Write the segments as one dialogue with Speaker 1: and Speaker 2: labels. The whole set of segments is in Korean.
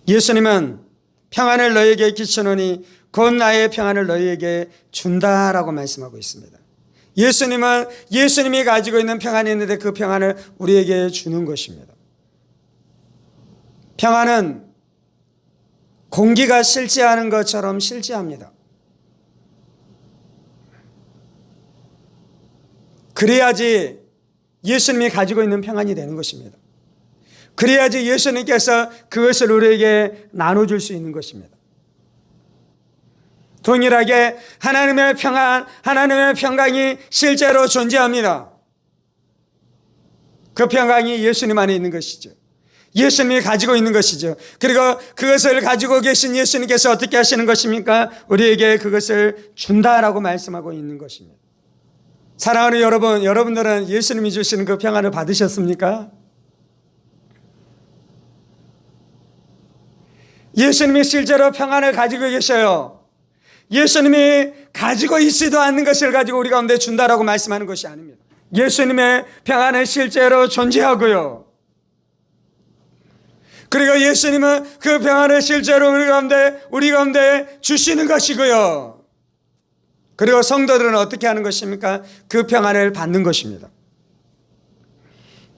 Speaker 1: 예수님은 평안을 너희에게 끼치노니 곧 나의 평안을 너희에게 준다라고 말씀하고 있습니다. 예수님은 예수님이 가지고 있는 평안이 있는데 그 평안을 우리에게 주는 것입니다. 평안은 공기가 실제하는 것처럼 실제합니다. 그래야지 예수님이 가지고 있는 평안이 되는 것입니다. 그래야지 예수님께서 그것을 우리에게 나눠줄 수 있는 것입니다. 동일하게 하나님의 평안, 하나님의 평강이 실제로 존재합니다. 그 평강이 예수님 안에 있는 것이죠. 예수님이 가지고 있는 것이죠. 그리고 그것을 가지고 계신 예수님께서 어떻게 하시는 것입니까? 우리에게 그것을 준다라고 말씀하고 있는 것입니다. 사랑하는 여러분, 여러분들은 예수님이 주시는 그 평안을 받으셨습니까? 예수님이 실제로 평안을 가지고 계셔요. 예수님이 가지고 있지도 않는 것을 가지고 우리 가운데 준다라고 말씀하는 것이 아닙니다. 예수님의 평안은 실제로 존재하고요. 그리고 예수님은 그 평안을 실제로 우리 가운데 주시는 것이고요. 그리고 성도들은 어떻게 하는 것입니까? 그 평안을 받는 것입니다.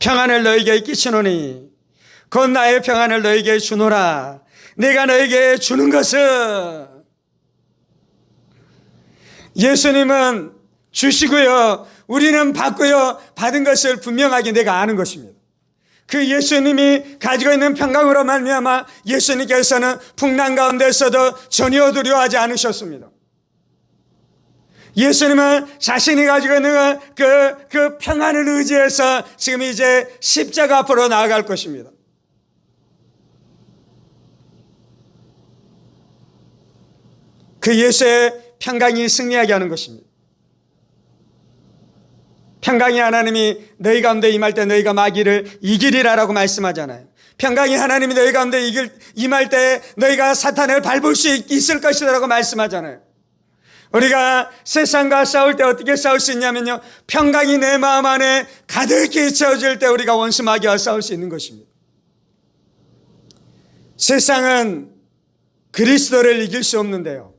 Speaker 1: 평안을 너에게 끼치노니 곧 나의 평안을 너에게 주노라. 내가 너에게 주는 것은 예수님은 주시고요. 우리는 받고요. 받은 것을 분명하게 내가 아는 것입니다. 그 예수님이 가지고 있는 평강으로 말미암아 예수님께서는 풍랑 가운데서도 전혀 두려워하지 않으셨습니다. 예수님은 자신이 가지고 있는 그 평안을 의지해서 지금 이제 십자가 앞으로 나아갈 것입니다. 그 예수의 평강이 승리하게 하는 것입니다. 평강이 하나님이 너희 가운데 임할 때 너희가 마귀를 이기리라라고 말씀하잖아요. 평강이 하나님이 너희 가운데 임할 때 너희가 사탄을 밟을 수 있을 것이라고 말씀하잖아요. 우리가 세상과 싸울 때 어떻게 싸울 수 있냐면요, 평강이 내 마음 안에 가득히 채워질 때 우리가 원수 마귀와 싸울 수 있는 것입니다. 세상은 그리스도를 이길 수 없는데요,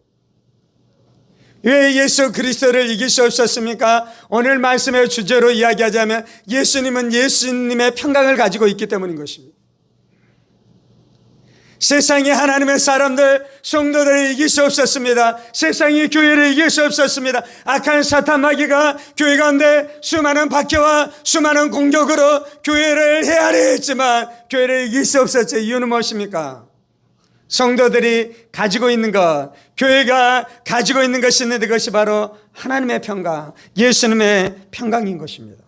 Speaker 1: 왜 예수 그리스도를 이길 수 없었습니까? 오늘 말씀의 주제로 이야기하자면 예수님은 예수님의 평강을 가지고 있기 때문인 것입니다. 세상이 하나님의 사람들, 성도들을 이길 수 없었습니다. 세상이 교회를 이길 수 없었습니다. 악한 사탄 마귀가 교회 가운데 수많은 박해와 수많은 공격으로 교회를 헤아려 했지만 교회를 이길 수 없었죠. 이유는 무엇입니까? 성도들이 가지고 있는 것, 교회가 가지고 있는 것이 있는데 그것이 바로 하나님의 평강, 예수님의 평강인 것입니다.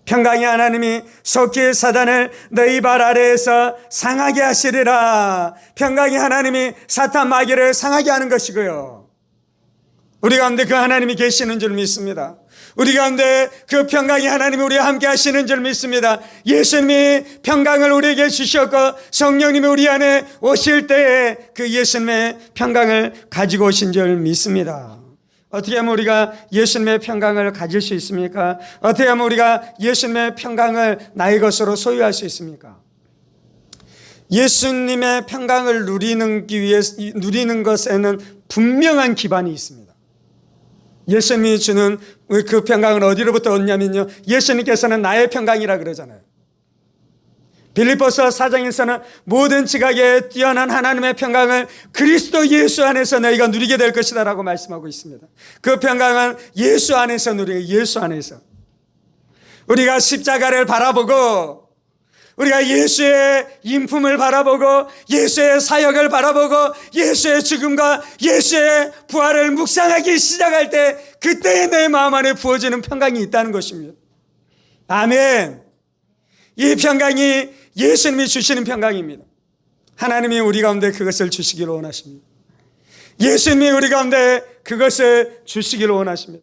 Speaker 1: 평강이 하나님이 속히 사단을 너희 발 아래에서 상하게 하시리라. 평강이 하나님이 사탄 마귀를 상하게 하는 것이고요. 우리 가운데 그 하나님이 계시는 줄 믿습니다. 우리 가운데 그 평강이 하나님이 우리와 함께 하시는 줄 믿습니다. 예수님이 평강을 우리에게 주셨고 성령님이 우리 안에 오실 때에 그 예수님의 평강을 가지고 오신 줄 믿습니다. 어떻게 하면 우리가 예수님의 평강을 가질 수 있습니까? 어떻게 하면 우리가 예수님의 평강을 나의 것으로 소유할 수 있습니까? 예수님의 평강을 누리는 것에는 분명한 기반이 있습니다. 예수님이 주는 그 평강은 어디로부터 얻냐면요, 예수님께서는 나의 평강이라 그러잖아요. 빌립보서 4장에서는 모든 지각에 뛰어난 하나님의 평강을 그리스도 예수 안에서 너희가 누리게 될 것이다 라고 말씀하고 있습니다. 그 평강은 예수 안에서 누리게, 예수 안에서 우리가 십자가를 바라보고 우리가 예수의 인품을 바라보고 예수의 사역을 바라보고 예수의 죽음과 예수의 부활을 묵상하기 시작할 때 그때에 내 마음 안에 부어지는 평강이 있다는 것입니다. 아멘. 이 평강이 예수님이 주시는 평강입니다. 하나님이 우리 가운데 그것을 주시기를 원하십니다. 예수님이 우리 가운데 그것을 주시기를 원하십니다.